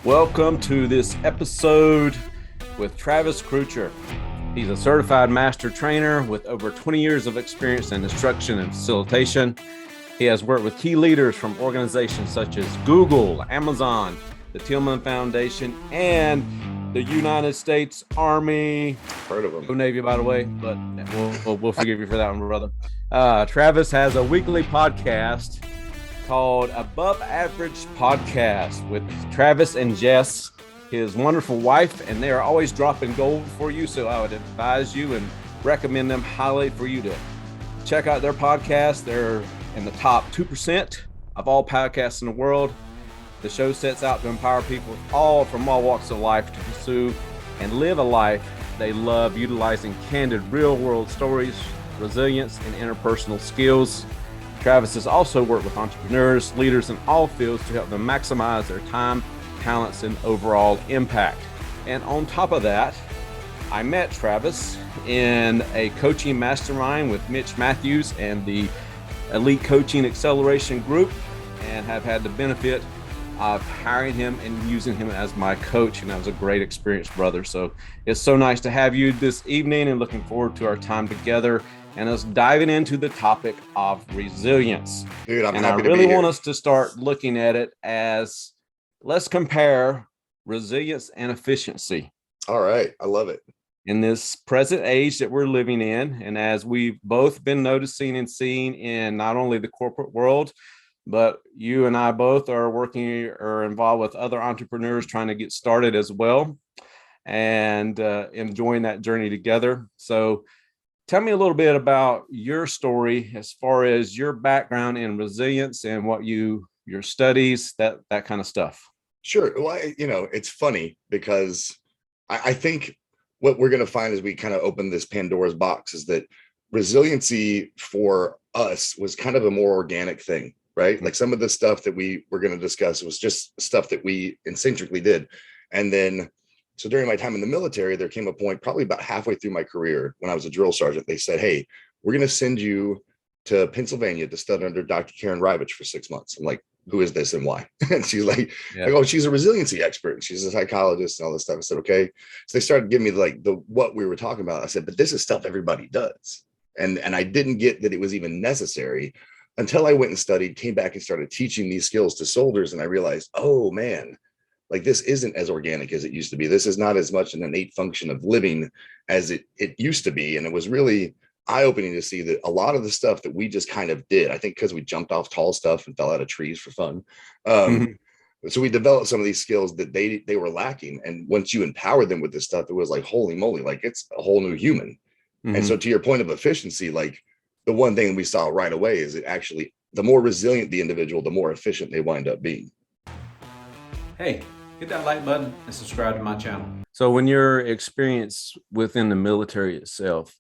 Welcome to this episode with Travis Crutcher. He's a certified master trainer with over 20 years of experience in instruction and facilitation. He has worked with key leaders from organizations such as Google, Amazon, the Tillman Foundation, and the United States Army. Heard of them. No Navy, by the way, but we'll forgive you for that one, brother. Travis has a weekly podcast called Above Average Podcast with Travis and Jess, his wonderful wife, and they are always dropping gold for you. So I would advise you and recommend them highly for you to check out their podcast. They're in the top 2% of all podcasts in the world. The show sets out to empower people from all walks of life to pursue and live a life they love, utilizing candid real-world stories, resilience, and interpersonal skills. Travis has also worked with entrepreneurs, leaders in all fields to help them maximize their time, talents, and overall impact. And on top of that, I met Travis in a coaching mastermind with Mitch Matthews and the Elite Coaching Acceleration Group, and have had the benefit of hiring him and using him as my coach. And that was a great experience, brother. So it's so nice to have you this evening, and looking forward to our time together and us diving into the topic of resilience. Dude, I'm and happy I really to be here. want us to start looking at it as, let's compare resilience and efficiency. All right. I love it. In this present age that we're living in, and as we've both been noticing and seeing in not only the corporate world, but you and I both are working or involved with other entrepreneurs trying to get started as well, and enjoying that journey together. So tell me a little bit about your story as far as your background in resilience and what your studies, that kind of stuff. Sure. Well, it's funny because I think what we're going to find as we kind of open this Pandora's box is that resiliency for us was kind of a more organic thing, right? Like some of the stuff that we were going to discuss was just stuff that we instinctively did. And then, so during my time in the military, there came a point probably about halfway through my career when I was a drill sergeant, they said, hey, we're going to send you to Pennsylvania to study under Dr. Reivich for 6 months. I'm like, who is this and why? And she's like, Yeah. I go, she's a resiliency expert. And she's a psychologist and all this stuff. I said, okay. So they started giving me like what we were talking about. I said, but this is stuff everybody does. And I didn't get that it was even necessary until I went and studied, came back and started teaching these skills to soldiers. And I realized, oh man, like this isn't as organic as it used to be. This is not as much an innate function of living as it used to be. And it was really eye-opening to see that a lot of the stuff that we just kind of did, I think because we jumped off tall stuff and fell out of trees for fun. So we developed some of these skills that they were lacking. And once you empowered them with this stuff, it was like, holy moly, like it's a whole new human. And so to your point of efficiency, like the one thing we saw right away is it actually, the more resilient the individual, the more efficient they wind up being. Hey, hit that like button and subscribe to my channel. So when your experience within the military itself,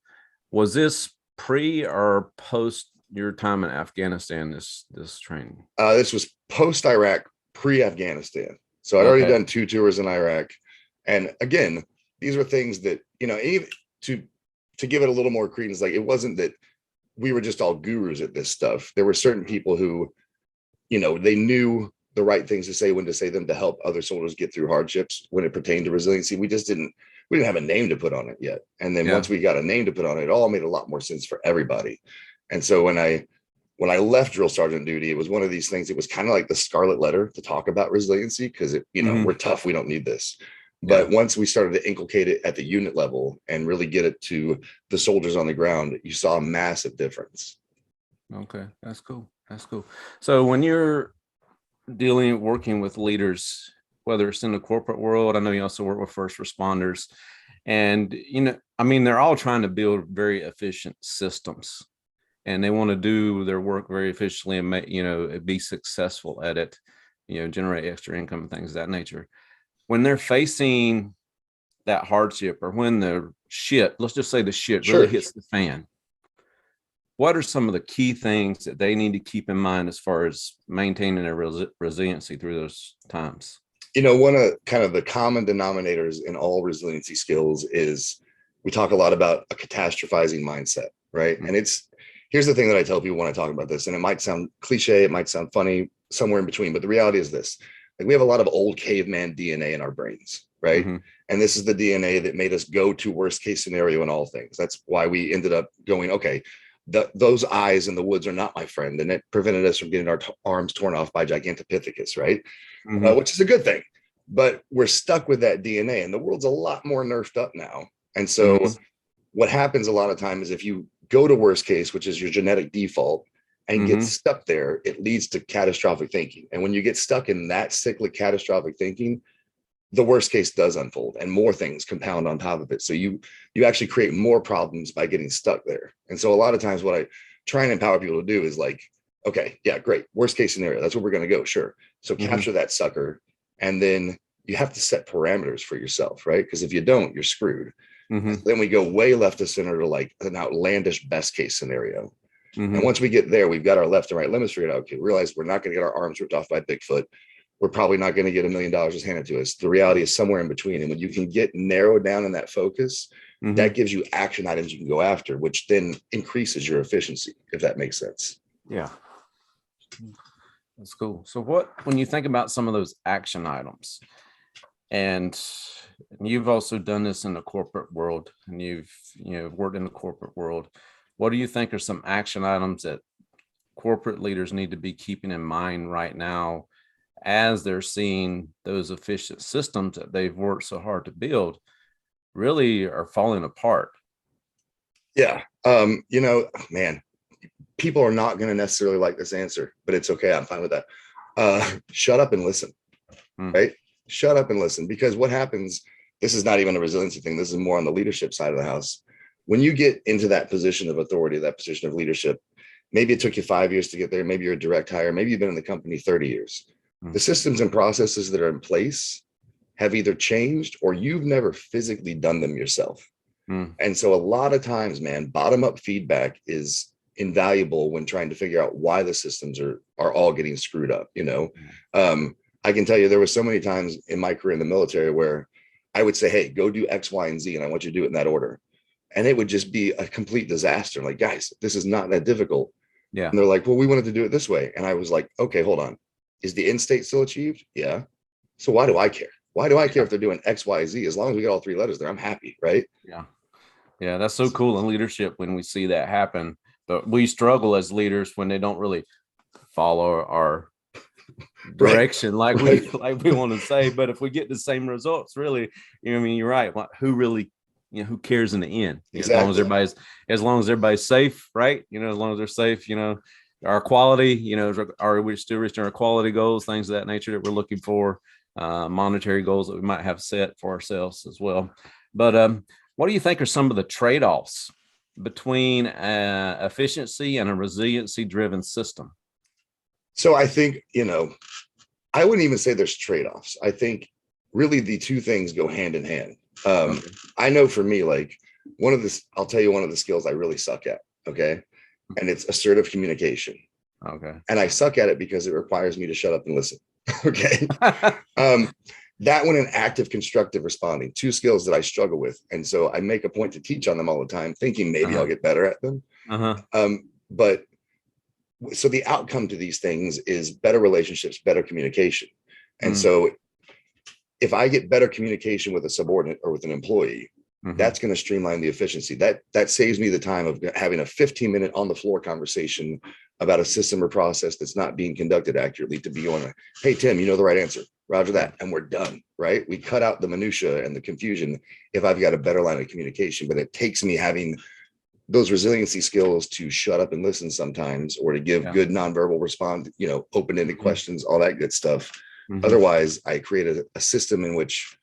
was this pre or post your time in Afghanistan, this training? This was post-Iraq, pre-Afghanistan. So I'd already done 2 tours in Iraq. And again, these were things that, even to give it a little more credence, like it wasn't that we were just all gurus at this stuff. There were certain people who, they knew the right things to say, when to say them, to help other soldiers get through hardships when it pertained to resiliency. We didn't have a name to put on it yet. And then once we got a name to put on it, it all made a lot more sense for everybody. And so when I left drill sergeant duty, it was one of these things. It was kind of like the scarlet letter to talk about resiliency, because we're tough. We don't need this. But once we started to inculcate it at the unit level and really get it to the soldiers on the ground, you saw a massive difference. Okay, that's cool. So when you're working with leaders, whether it's in the corporate world, I know you also work with first responders, and they're all trying to build very efficient systems, and they want to do their work very efficiently and make, be successful at it, generate extra income and things of that nature. When they're facing that hardship, or when let's just say the shit really hits the fan, what are some of the key things that they need to keep in mind as far as maintaining their resiliency through those times? One of kind of the common denominators in all resiliency skills is we talk a lot about a catastrophizing mindset, right? And here's the thing that I tell people when I talk about this, and it might sound cliche, it might sound funny, somewhere in between, but the reality is this: like we have a lot of old caveman DNA in our brains, right? Mm-hmm. And this is the DNA that made us go to worst case scenario in all things. That's why we ended up going, okay, those eyes in the woods are not my friend. And it prevented us from getting our arms torn off by Gigantopithecus, right? Mm-hmm. Which is a good thing. But we're stuck with that DNA, and the world's a lot more nerfed up now. And so what happens a lot of times is if you go to worst case, which is your genetic default, and get stuck there, it leads to catastrophic thinking. And when you get stuck in that cyclic catastrophic thinking, the worst case does unfold and more things compound on top of it. So you actually create more problems by getting stuck there. And so a lot of times what I try and empower people to do is like, okay, yeah, great. Worst case scenario. That's where we're going to go. Sure. So capture that sucker. And then you have to set parameters for yourself, right? Because if you don't, you're screwed. So then we go way left of center to like an outlandish best case scenario. And once we get there, we've got our left and right limits figured out. Okay, we realize we're not going to get our arms ripped off by Bigfoot. We're probably not going to get $1 million just handed to us. The reality is somewhere in between. And when you can get narrowed down in that focus, that gives you action items you can go after, which then increases your efficiency, if that makes sense. Yeah. That's cool. So when you think about some of those action items, and you've also done this in the corporate world, and you've worked in the corporate world, what do you think are some action items that corporate leaders need to be keeping in mind right now as they're seeing those efficient systems that they've worked so hard to build really are falling apart? Yeah. Man, people are not going to necessarily like this answer, but it's okay. I'm fine with that. Shut up and listen, right? Shut up and listen, because what happens, this is not even a resiliency thing. This is more on the leadership side of the house. When you get into that position of authority, that position of leadership, maybe it took you 5 years to get there. Maybe you're a direct hire. Maybe you've been in the company 30 years. The systems and processes that are in place have either changed or you've never physically done them yourself. And so a lot of times, man, bottom-up feedback is invaluable when trying to figure out why the systems are all getting screwed up. I can tell you there were so many times in my career in the military where I would say, hey, go do X, Y, and Z, and I want you to do it in that order. And it would just be a complete disaster. Like, guys, this is not that difficult. Yeah. And they're like, well, we wanted to do it this way. And I was like, okay, hold on. Is the end state still achieved? Yeah. So why do I care? Why do I care if they're doing X, Y, Z? As long as we get all 3 letters there, I'm happy, right? Yeah. Yeah, that's so cool in leadership when we see that happen. But we struggle as leaders when they don't really follow our direction like we want to say. But if we get the same results, really, you're right. Who really, who cares in the end? Exactly. As long as everybody's safe, right? As long as they're safe, our quality, are we still reaching our quality goals, things of that nature that we're looking for, monetary goals that we might have set for ourselves as well. But what do you think are some of the trade-offs between efficiency and a resiliency driven system? So I think, I wouldn't even say there's trade-offs. I think really the two things go hand in hand. I know for me, like I'll tell you one of the skills I really suck at. Okay. And it's assertive communication. Okay. And I suck at it because it requires me to shut up and listen. Okay. That one and active constructive responding, 2 skills that I struggle with. And so I make a point to teach on them all the time, thinking maybe I'll get better at them. But so the outcome to these things is better relationships, better communication. And so if I get better communication with a subordinate or with an employee, that's going to streamline the efficiency. That saves me the time of having a 15-minute on the floor conversation about a system or process that's not being conducted accurately, to be going, hey, Tim, you know the right answer. Roger that. And we're done, right? We cut out the minutia and the confusion if I've got a better line of communication. But it takes me having those resiliency skills to shut up and listen sometimes, or to give good nonverbal response, open-ended questions, all that good stuff. Otherwise, I created a system in which,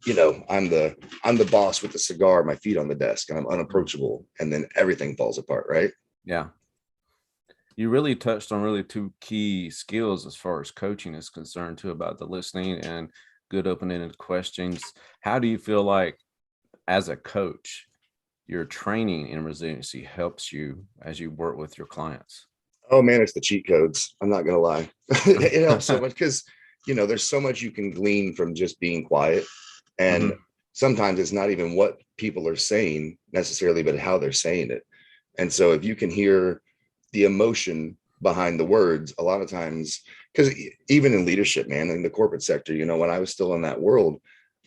I'm the boss with the cigar, my feet on the desk, and I'm unapproachable, and then everything falls apart, right? Yeah. You really touched on really 2 key skills as far as coaching is concerned too, about the listening and good open-ended questions. How do you feel like as a coach, your training in resiliency helps you as you work with your clients? Oh man, it's the cheat codes. I'm not going to lie. It helps so much because, there's so much you can glean from just being quiet. And sometimes it's not even what people are saying necessarily, but how they're saying it. And so if you can hear the emotion behind the words, a lot of times, because even in leadership, man, in the corporate sector, you know, when I was still in that world,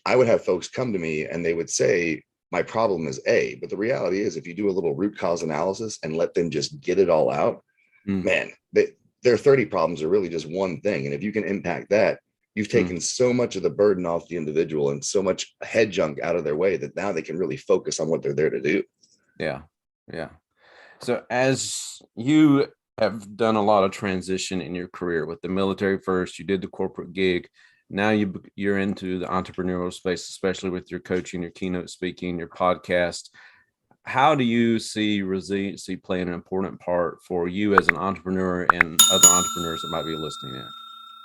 I would have folks come to me and they would say, my problem is A, but the reality is if you do a little root cause analysis and let them just get it all out, man, their 30 problems are really just one thing. And if you can impact that, you've taken so much of the burden off the individual and so much head junk out of their way that now they can really focus on what they're there to do. Yeah. Yeah. So as you have done a lot of transition in your career with the military first, you did the corporate gig. Now you're into the entrepreneurial space, especially with your coaching, your keynote speaking, your podcast. How do you see resiliency playing an important part for you as an entrepreneur and other entrepreneurs that might be listening in?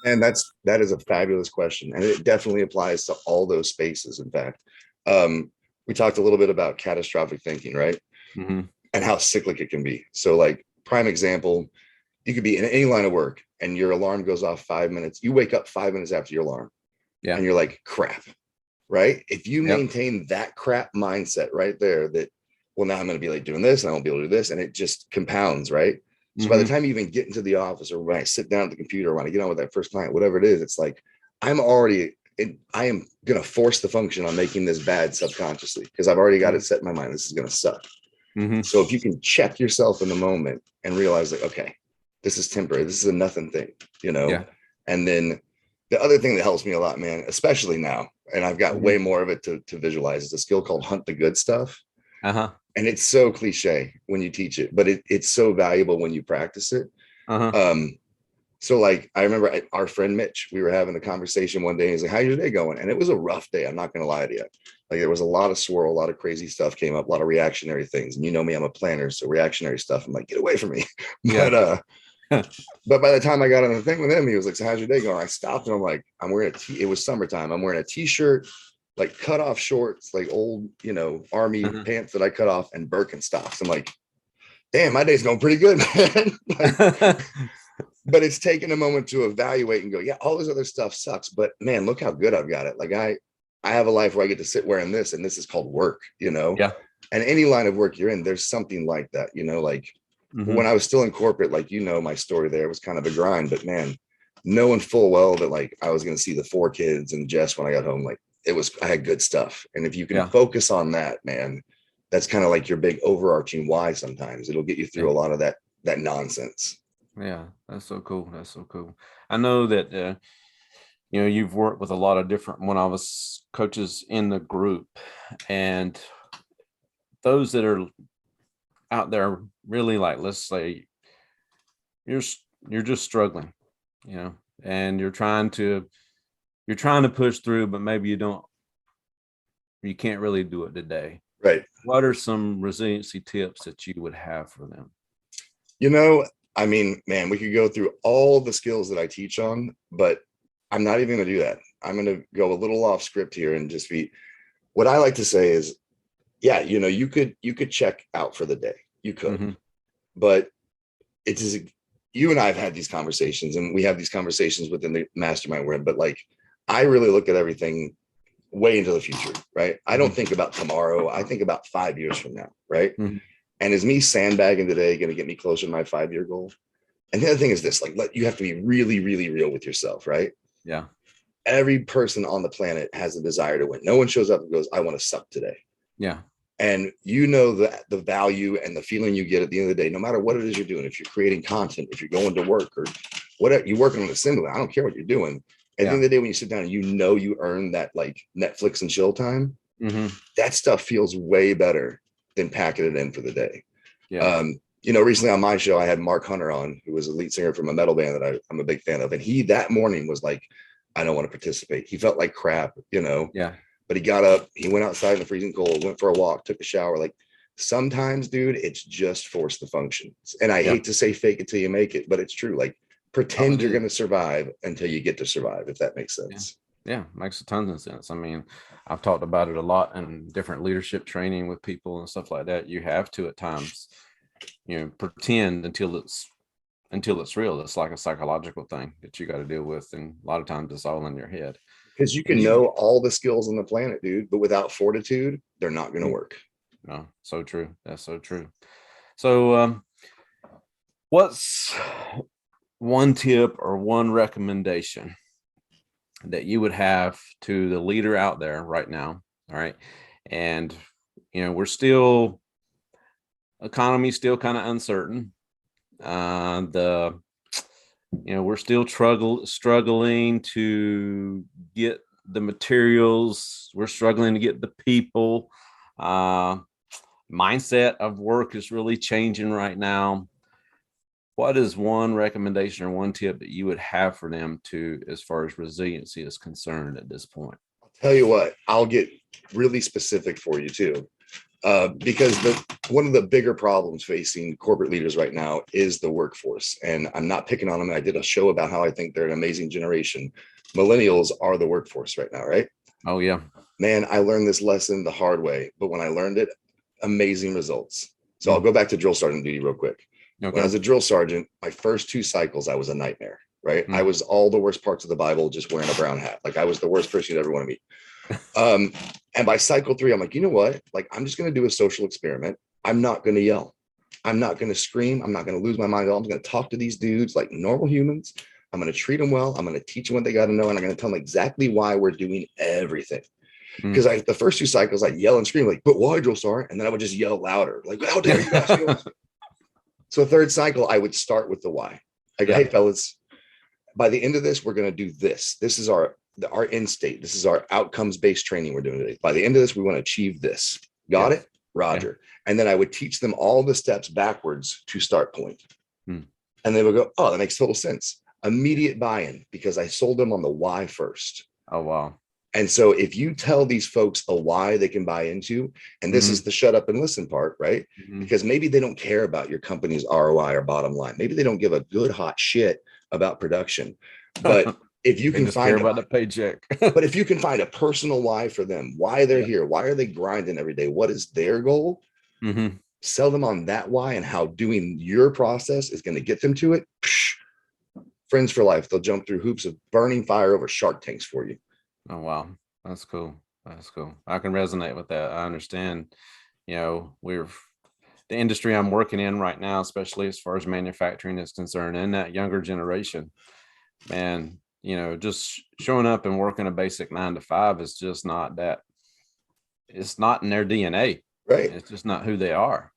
And that is a fabulous question. And it definitely applies to all those spaces. In fact, we talked a little bit about catastrophic thinking, right? Mm-hmm. And how cyclic it can be. So like prime example, you could be in any line of work and your alarm goes off 5 minutes. You wake up 5 minutes after your alarm. Yeah. And you're like, crap, right? If you maintain that crap mindset right there, that, well, now I'm going to be like doing this and I won't be able to do this. And it just compounds, right? So by the time you even get into the office or when I sit down at the computer, or when I get on with that first client, whatever it is, it's like, I am going to force the function on making this bad subconsciously because I've already got it set in my mind. This is going to suck. So if you can check yourself in the moment and realize like, okay, this is temporary. This is a nothing thing, you know? Yeah. And then the other thing that helps me a lot, man, especially now, and I've got way more of it to visualize, is a skill called hunt the good stuff. And it's so cliche when you teach it, but it's so valuable when you practice it. So like, I remember our friend Mitch, we were having a conversation one day. He's like, how's your day going? And it was a rough day. I'm not going to lie to you. Like there was a lot of swirl, a lot of crazy stuff came up, a lot of reactionary things. And you know me, I'm a planner. So reactionary stuff, I'm like, get away from me. But by the time I got on the thing with him, he was like, so how's your day going? I stopped and I'm like, I'm wearing it was summertime. I'm wearing a t-shirt, like cut off shorts, like old, you know, army pants that I cut off and Birkenstocks. I'm like, damn, my day's going pretty good, man. Like, but it's taken a moment to evaluate and go, yeah, all this other stuff sucks, but man, look how good I've got it. Like I have a life where I get to sit wearing this, and this is called work, you know? Yeah. And any line of work you're in, there's something like that, you know, like when I was still in corporate, like, you know, my story there was kind of a grind, but man, knowing full well that like I was going to see the 4 kids and Jess when I got home, like I had good stuff. And if you can focus on that, man, that's kind of like your big overarching why. Sometimes it'll get you through a lot of that nonsense. Yeah, that's so cool. That's so cool. I know that, you know, you've worked with a lot of different one-of-us coaches in the group, and those that are out there really, like, let's say you're just struggling, you know, and you're trying to push through, but maybe you can't really do it today. Right. What are some resiliency tips that you would have for them? You know, I mean, man, we could go through all the skills that I teach on, but I'm not even going to do that. I'm going to go a little off script here and just what I like to say is, yeah, you know, you could check out for the day. You could, but it is, you and I have had these conversations, and we have these conversations within the mastermind we're in, but like, I really look at everything way into the future, right? I don't think about tomorrow. I think about 5 years from now, right? And is me sandbagging today going to get me closer to my 5-year goal? And the other thing is this, like, you have to be really, really real with yourself, right? Yeah. Every person on the planet has a desire to win. No one shows up and goes, I want to suck today. Yeah. And you know the value and the feeling you get at the end of the day, no matter what it is you're doing, if you're creating content, if you're going to work or whatever, you're working on an assembly, I don't care what you're doing. At the end of the day, when you sit down and you know you earn that like Netflix and chill time, that stuff feels way better than packing it in for the day. Yeah. You know, recently on my show, I had Mark Hunter on, who was a lead singer from a metal band that I'm a big fan of. And he, that morning, was like, I don't want to participate. He felt like crap, you know? Yeah. But he got up, he went outside in the freezing cold, went for a walk, took a shower. Like sometimes, dude, it's just force the function. And I hate to say fake it till you make it, but it's true. Like pretend you're going to survive until you get to survive, if that makes sense. Yeah, makes a ton of sense. I mean, I've talked about it a lot in different leadership training with people and stuff like that. You have to at times, you know, pretend until it's real. It's like a psychological thing that you got to deal with, and a lot of times it's all in your head. Because you can know all the skills on the planet, dude, but without fortitude, they're not going to work. No, so true. That's so true. So, what's one tip or one recommendation that you would have to the leader out there right now. All right. And, we're still, economy still kind of uncertain. We're still struggling to get the materials. We're struggling to get the people. Mindset of work is really changing right now. What is one recommendation or one tip that you would have for them to, as far as resiliency is concerned at this point? I'll tell you what, I'll get really specific for you too. Because one of the bigger problems facing corporate leaders right now is the workforce. And I'm not picking on them. I did a show about how I think they're an amazing generation. Millennials are the workforce right now, right? Oh, yeah. Man, I learned this lesson the hard way, but when I learned it, amazing results. So I'll go back to drill sergeant duty real quick. Okay. When I was a drill sergeant, my first 2 cycles, I was a nightmare, right? I was all the worst parts of the Bible, just wearing a brown hat. Like I was the worst person you'd ever want to meet. And by cycle 3, I'm like, you know what? Like, I'm just going to do a social experiment. I'm not going to yell. I'm not going to scream. I'm not going to lose my mind at all. I'm going to talk to these dudes like normal humans. I'm going to treat them well. I'm going to teach them what they got to know. And I'm going to tell them exactly why we're doing everything. Because the first 2 cycles, I'd yell and scream like, but why, drill sergeant? And then I would just yell louder, like, how dare you guys? So 3rd cycle, I would start with the why. I go, hey, fellas, by the end of this, we're going to do this. This is our end state. This is our outcomes-based training we're doing today. By the end of this, we want to achieve this. Got it? Roger. And then I would teach them all the steps backwards to start point. And they would go, oh, that makes total sense. Immediate buy-in, because I sold them on the why first. Oh, wow. And so if you tell these folks a why they can buy into, and this is the shut up and listen part, right? Because maybe they don't care about your company's ROI or bottom line. Maybe they don't give a good hot shit about production. But if you can find about the paycheck, but if you can find a personal why for them, why they're here, why are they grinding every day? What is their goal? Sell them on that why and how doing your process is going to get them to it. Psh, friends for life. They'll jump through hoops of burning fire over shark tanks for you. Oh, wow. That's cool. That's cool. I can resonate with that. I understand, the industry I'm working in right now, especially as far as manufacturing is concerned, and that younger generation, man, just showing up and working a basic 9 to 5 is just not that. It's not in their DNA. Right. It's just not who they are.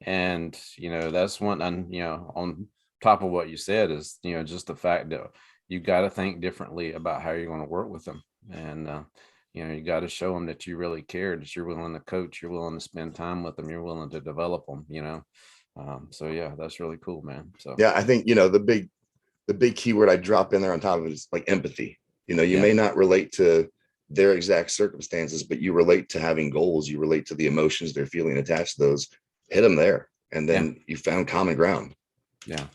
And, that's one, and, on top of what you said is, just the fact that you got to think differently about how you're going to work with them. And, you got to show them that you really care, that you're willing to coach, you're willing to spend time with them, you're willing to develop them, So yeah, that's really cool, man. So yeah, I think, the big keyword I drop in there on top of it is like empathy. You may not relate to their exact circumstances, but you relate to having goals, you relate to the emotions they're feeling attached to those, hit them there. And then you found common ground. Yeah.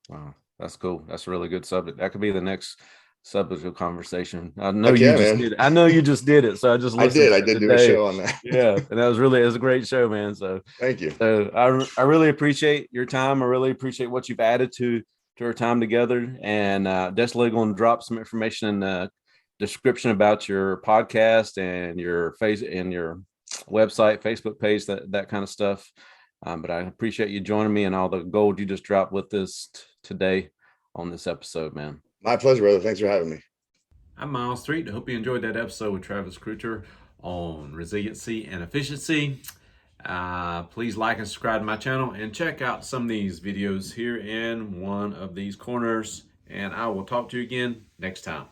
Wow. That's cool. That's a really good subject. That could be the next subject of conversation. I know you just did it. I know you just did it. So I just listened. I did do a show on that. Yeah. And it was a great show, man. So thank you. So I really appreciate your time. I really appreciate what you've added to our time together, and definitely going to drop some information in the description about your podcast and your your website, Facebook page, that kind of stuff. But I appreciate you joining me and all the gold you just dropped with this today on this episode, man. My pleasure, brother. Thanks for having me. I'm Miles Street. I hope you enjoyed that episode with Travis Crutcher on resiliency and efficiency. Please like and subscribe to my channel and check out some of these videos here in one of these corners. And I will talk to you again next time.